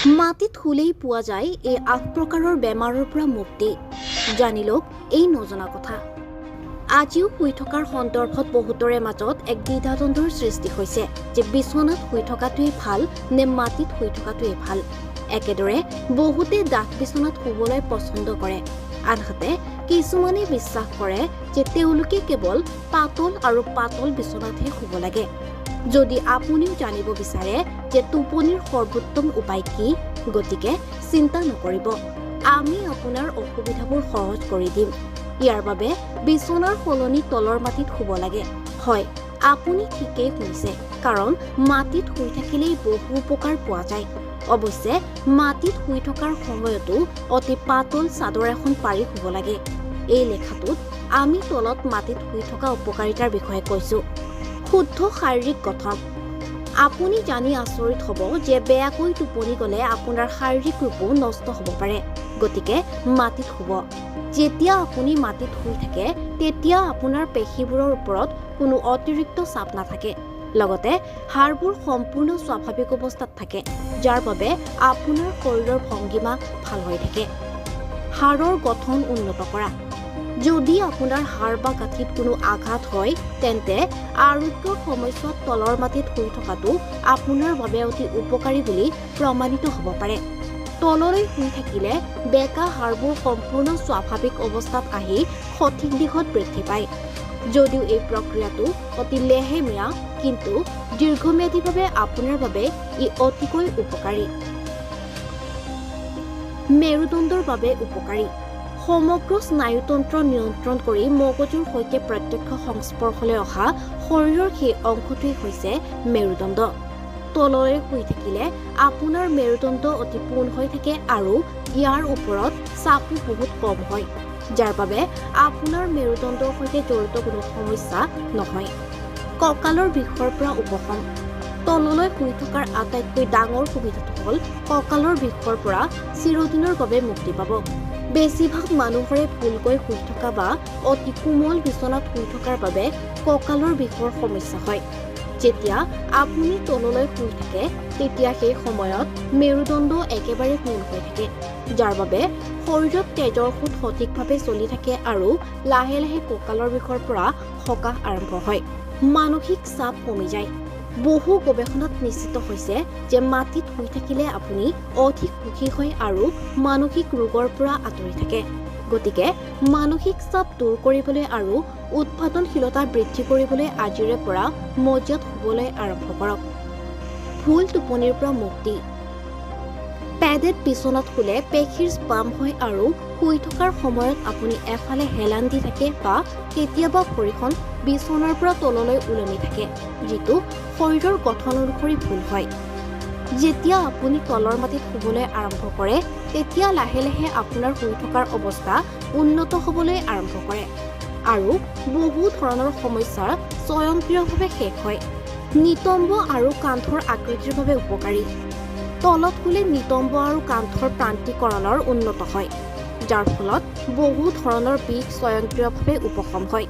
মাটিত শুলেই পোৱা যায় এই ৮ প্ৰকাৰৰ বেমাৰৰ পৰা মুক্তি। জানি লওক এই নজনা কথা। আজিও শুই থকাৰ সন্দৰ্ভত বহুতৰে মাজত এক দ্বিধাদ্বন্দ্বৰ সৃষ্টি হৈছে যে বিছনাত শুই থকাটোৱেই ভাল নে মাটিত শুই থকাটোৱেই ভাল। একেদৰে বহুতে ডাঠ বিছনাত শুবলৈ পছন্দ কৰে, আনহাতে কিছুমানে বিশ্বাস কৰে যে তেওঁলোকে কেৱল পাতল বিছনাতহে শুব লাগে। যদি আপুনিও জানিব বিচাৰে যে টোপনিৰ সৰ্বোত্তম উপায় কি, গতিকে চিন্তা নকৰিব, আমি আপোনাৰ অসুবিধাবোৰ সহজ কৰি দিম। ইয়াৰ বাবে বিছনাৰ সলনি তলৰ মাটিত শুব লাগে। হয়, আপুনি ঠিকেই শুনিছে, কাৰণ মাটিত শুই থাকিলেই বহু উপকাৰ পোৱা যায়। অৱশ্যে মাটিত শুই থকাৰ সময়তো অতি পাতল চাদৰ এখন পাৰি শুব লাগে। এই লেখাটোত আমি তলত মাটিত শুই থকা উপকাৰিতাৰ বিষয়ে কৈছোঁ। শুদ্ধ শাৰীৰিক গঠন। আপুনি জানি আচৰিত হ'ব যে বেয়াকৈ টোপনি গ'লে আপোনাৰ শাৰীৰিক ৰূপো নষ্ট হ'ব পাৰে। গতিকে মাটিত শুব। যেতিয়া আপুনি মাটিত শুই থাকে তেতিয়া আপোনাৰ পেশীবোৰৰ ওপৰত কোনো অতিৰিক্ত চাপ নাথাকে। লগতে হাড়বোৰ সম্পূৰ্ণ স্বাভাৱিক অৱস্থাত থাকে, যাৰ বাবে আপোনাৰ শৰীৰৰ ভংগীমা ভাল হৈ থাকে। হাড়ৰ গঠন উন্নত কৰা। যদি আপোনাৰ হাড় বা গাঁঠিত কোনো আঘাত হয় তেন্তে আৰোগ্যৰ সময়ছোৱাত তলৰ মাটিত শুই থকাটো আপোনাৰ বাবে অতি উপকাৰী বুলি প্ৰমাণিত হ'ব পাৰে। তললৈ শুই থাকিলে বেকা হাড়বোৰ সম্পূৰ্ণ স্বাভাৱিক অৱস্থাত আহি সঠিক দিশত বৃদ্ধি পায়। যদিও এই প্ৰক্ৰিয়াটো অতি লেহেমীয়া, কিন্তু দীৰ্ঘম্যাদীভাৱে আপোনাৰ বাবে ই অতিকৈ উপকাৰী। মেৰুদণ্ডৰ বাবে উপকাৰী। সমগ্ৰ স্নায়ুতন্ত্ৰ নিয়ন্ত্ৰণ কৰি মগজুৰ সৈতে প্ৰত্যক্ষ সংস্পৰ্শলৈ অহা শৰীৰৰ সেই অংশটোৱেই হৈছে মেৰুদণ্ড। তললৈ শুই থাকিলে আপোনাৰ মেৰুদণ্ড অতি পোন হৈ থাকে আৰু ইয়াৰ ওপৰত চাপো বহুত কম হয়, যাৰ বাবে আপোনাৰ মেৰুদণ্ডৰ সৈতে জড়িত কোনো সমস্যা নহয়। কঁকালৰ বিষৰ পৰা উপশম। তললৈ শুই থকাৰ আটাইতকৈ ডাঙৰ সুবিধাটো হ'ল কঁকালৰ বিষৰ পৰা চিৰদিনৰ বাবে মুক্তি পাব। বেছিভাগ মানুহৰে ভুলকৈ শুই থকা বা অতি কোমল বিছনাত শুই থকাৰ বাবে কঁকালৰ বিষৰ সমস্যা হয়। যেতিয়া আপুনি তললৈ শুই থাকে তেতিয়া সেই সময়ত মেৰুদণ্ড একেবাৰে পোন হৈ থাকে, যাৰ বাবে শৰীৰত তেজৰ সোঁত সঠিকভাৱে চলি থাকে আৰু লাহে লাহে কঁকালৰ বিষৰ পৰা সকাহ আৰম্ভ হয়। মানসিক চাপ কমি যায়। বহু গৱেষণাত নিশ্চিত হৈছে যে মাটিত শুই থাকিলে আপুনি অধিক সুখী হয় আৰু মানসিক ৰোগৰ পৰা আঁতৰি থাকে। গতিকে মানসিক চাপ দূৰ কৰিবলৈ আৰু উৎপাদনশীলতা বৃদ্ধি কৰিবলৈ আজিৰে পৰা মজিয়াত শুবলৈ আৰম্ভ কৰক। ভুল টোপনিৰ পৰা মুক্তি। পেডেড বিছনাত শুলে পেশীৰ স্পাম হয় আৰু শুই থকাৰ সময়ত আপুনি এফালে হেলান দি থাকে বা কেতিয়াবা ভৰিখন বিছনাৰ পৰা তললৈ ওলমি থাকে, যিটো শৰীৰৰ গঠন অনুসৰি ভুল হয়। যেতিয়া আপুনি তলৰ মাটিত শুবলৈ আৰম্ভ কৰে তেতিয়া লাহে লাহে আপোনাৰ শুই থকাৰ অৱস্থা উন্নত হ'বলৈ আৰম্ভ কৰে আৰু বহু ধৰণৰ সমস্যা স্বয়ংক্ৰিয়ভাৱে শেষ হয়। নিতম্ব আৰু কান্ধৰ আকৃতিৰ বাবে উপকাৰী। তলত শুলে নিতম্ব আৰু কান্ধৰ প্ৰান্তিকৰণৰ উন্নত হয়, যাৰ ফলত বহু ধৰণৰ বিষ স্বয়ংক্ৰিয়ভাৱে উপশম হয়।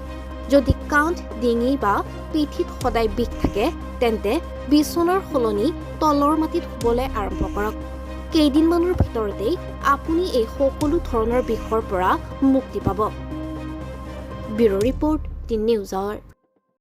যদি কান্ধ, ডিঙি বা পিঠিত সদায় বিষ থাকে তেন্তে বিছনাৰ সলনি তলৰ মাটিত শুবলৈ আৰম্ভ কৰক। কেইদিনমানৰ ভিতৰতেই আপুনি এই সকলো ধৰণৰ বিষৰ পৰা মুক্তি পাব। Bureau' report, the News hour.